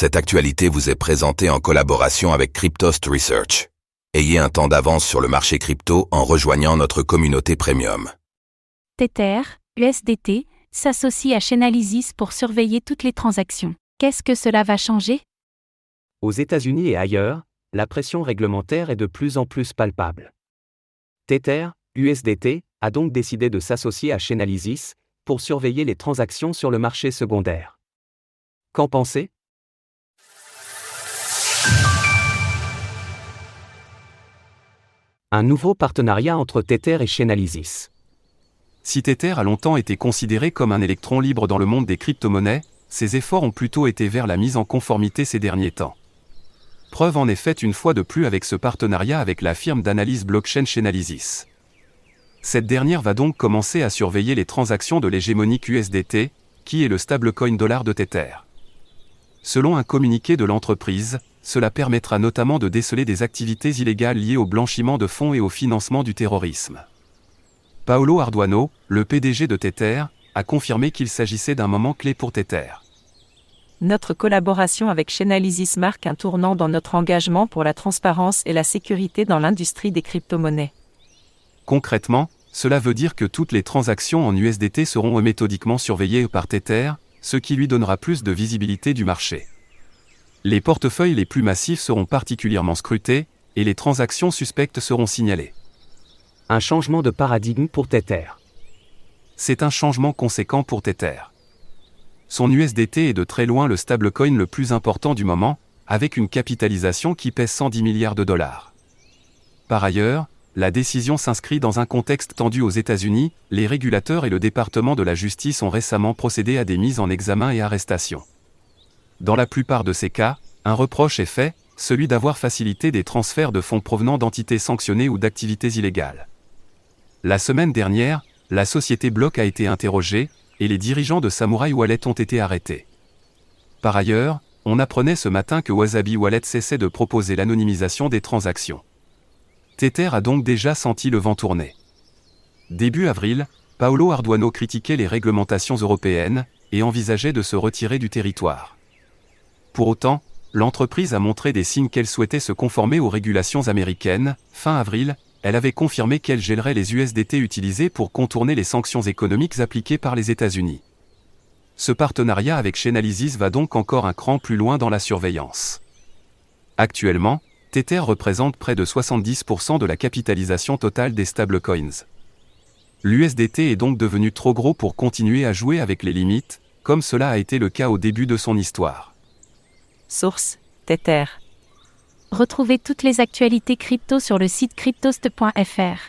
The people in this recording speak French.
Cette actualité vous est présentée en collaboration avec Cryptost Research. Ayez un temps d'avance sur le marché crypto en rejoignant notre communauté premium. Tether, USDT, s'associe à Chainalysis pour surveiller toutes les transactions. Qu'est-ce que cela va changer? Aux États-Unis et ailleurs, la pression réglementaire est de plus en plus palpable. Tether, USDT, a donc décidé de s'associer à Chainalysis pour surveiller les transactions sur le marché secondaire. Qu'en pensez? Un nouveau partenariat entre Tether et Chainalysis. Si Tether a longtemps été considéré comme un électron libre dans le monde des crypto-monnaies, ses efforts ont plutôt été vers la mise en conformité ces derniers temps. Preuve en est faite une fois de plus avec ce partenariat avec la firme d'analyse blockchain Chainalysis. Cette dernière va donc commencer à surveiller les transactions de l'hégémonique USDT, qui est le stablecoin dollar de Tether. Selon un communiqué de l'entreprise, cela permettra notamment de déceler des activités illégales liées au blanchiment de fonds et au financement du terrorisme. Paolo Arduano, le PDG de Tether, a confirmé qu'il s'agissait d'un moment clé pour Tether. Notre collaboration avec Chainalysis marque un tournant dans notre engagement pour la transparence et la sécurité dans l'industrie des crypto-monnaies. Concrètement, cela veut dire que toutes les transactions en USDT seront méthodiquement surveillées par Tether, ce qui lui donnera plus de visibilité du marché. Les portefeuilles les plus massifs seront particulièrement scrutés, et les transactions suspectes seront signalées. Un changement de paradigme pour Tether. C'est un changement conséquent pour Tether. Son USDT est de très loin le stablecoin le plus important du moment, avec une capitalisation qui pèse 110 milliards de dollars. Par ailleurs, la décision s'inscrit dans un contexte tendu aux États-Unis. Les régulateurs et le département de la justice ont récemment procédé à des mises en examen et arrestations. Dans la plupart de ces cas, un reproche est fait, celui d'avoir facilité des transferts de fonds provenant d'entités sanctionnées ou d'activités illégales. La semaine dernière, la société Block a été interrogée, et les dirigeants de Samurai Wallet ont été arrêtés. Par ailleurs, on apprenait ce matin que Wasabi Wallet cessait de proposer l'anonymisation des transactions. Tether a donc déjà senti le vent tourner. Début avril, Paolo Arduano critiquait les réglementations européennes, et envisageait de se retirer du territoire. Pour autant, l'entreprise a montré des signes qu'elle souhaitait se conformer aux régulations américaines. Fin avril, elle avait confirmé qu'elle gèlerait les USDT utilisés pour contourner les sanctions économiques appliquées par les États-Unis. Ce partenariat avec Chainalysis va donc encore un cran plus loin dans la surveillance. Actuellement, Tether représente près de 70% de la capitalisation totale des stablecoins. L'USDT est donc devenu trop gros pour continuer à jouer avec les limites, comme cela a été le cas au début de son histoire. Source: Tether. Retrouvez toutes les actualités crypto sur le site cryptost.fr.